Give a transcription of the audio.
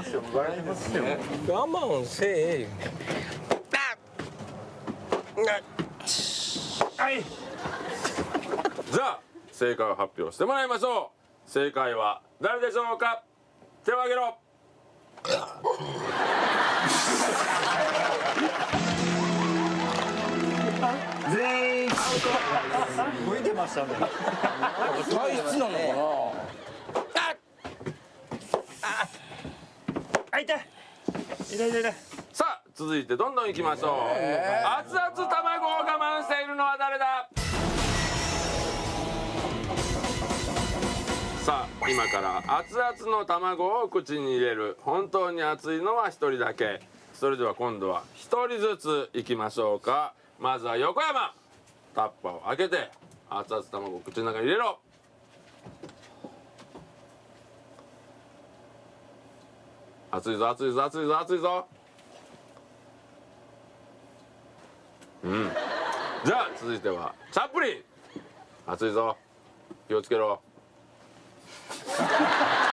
ますよ。バレてますよ。我慢せえ。はい。じゃあ正解を発表してもらいましょう。正解は誰でしょうか。手を挙げろ。全員アウト。向いてましたね。体質なのかな。あ、痛い。痛い痛い痛い。さあ続いてどんどんいきましょう。熱々卵を我慢しているのは誰だ。さあ今から熱々の卵を口に入れる。本当に熱いのは1人だけ。それでは今度は1人ずついきましょうか。まずは横山。タッパーを開けて熱々卵を口の中に入れろ。熱いぞ熱いぞ熱いぞ熱いぞ。じゃあ続いてはチャップリン。熱いぞ気をつけろ。